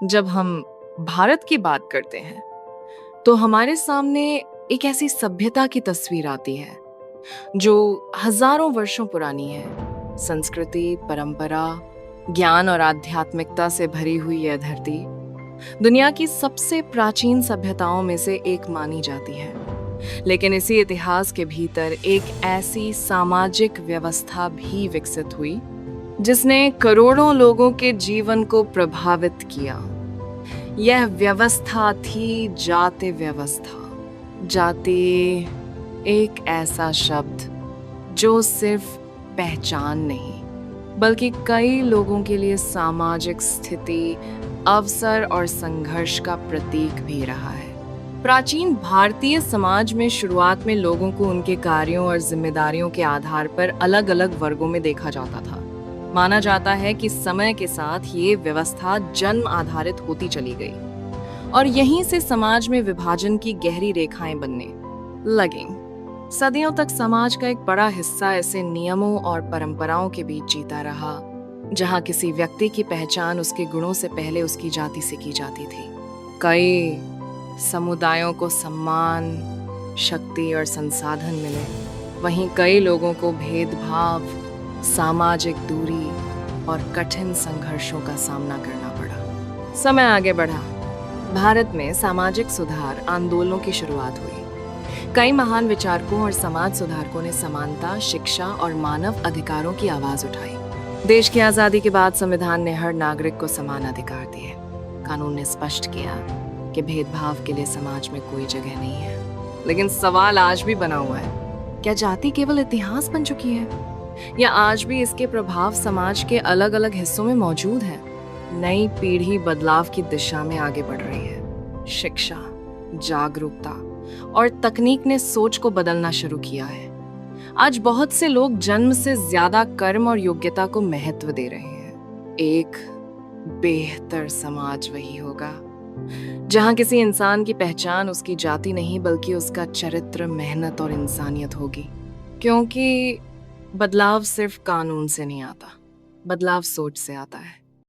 जब हम भारत की बात करते हैं तो हमारे सामने एक ऐसी सभ्यता की तस्वीर आती है जो हजारों वर्षों पुरानी है। संस्कृति, परंपरा, ज्ञान और आध्यात्मिकता से भरी हुई यह धरती दुनिया की सबसे प्राचीन सभ्यताओं में से एक मानी जाती है। लेकिन इसी इतिहास के भीतर एक ऐसी सामाजिक व्यवस्था भी विकसित हुई जिसने करोड़ों लोगों के जीवन को प्रभावित किया। यह व्यवस्था थी जाति व्यवस्था। जाति एक ऐसा शब्द जो सिर्फ पहचान नहीं बल्कि कई लोगों के लिए सामाजिक स्थिति, अवसर और संघर्ष का प्रतीक भी रहा है। प्राचीन भारतीय समाज में शुरुआत में लोगों को उनके कार्यों और जिम्मेदारियों के आधार पर अलग-अलग वर्गों में देखा जाता था। माना जाता है कि समय के साथ ये व्यवस्था जन्म आधारित होती चली गई और यहीं से समाज में विभाजन की गहरी रेखाएं बनने लगीं। सदियों तक समाज का एक बड़ा हिस्सा ऐसे नियमों और परंपराओं के बीच जीता रहा जहां किसी व्यक्ति की पहचान उसके गुणों से पहले उसकी जाति से की जाती थी। कई समुदायों को सम्मान, शक्ति और संसाधन मिले, वहीं कई लोगों को भेदभाव, सामाजिक दूरी और कठिन संघर्षों का सामना करना पड़ा। समय आगे बढ़ा। भारत में सामाजिक सुधार आंदोलनों की शुरुआत हुई। कई महान विचारकों और समाज सुधारकों ने समानता, शिक्षा और मानव अधिकारों की आवाज उठाई। देश की आजादी के बाद संविधान ने हर नागरिक को समान अधिकार दिए। कानून ने स्पष्ट किया कि भेदभाव के लिए समाज में कोई जगह नहीं है। लेकिन सवाल आज भी बना हुआ है, क्या जाति केवल इतिहास बन चुकी है या आज भी इसके प्रभाव समाज के अलग-अलग हिस्सों में मौजूद हैं? नई पीढ़ी बदलाव की दिशा में आगे बढ़ रही है। शिक्षा, जागरूकता और तकनीक ने सोच को बदलना शुरू किया है। आज बहुत से लोग जन्म से ज्यादा कर्म और योग्यता को महत्व दे रहे हैं। एक बेहतर समाज वही होगा जहां किसी इंसान की पहचान उसकी जाति नहीं बल्कि उसका चरित्र, मेहनत और इंसानियत होगी। क्योंकि बदलाव सिर्फ कानून से नहीं आता, बदलाव सोच से आता है।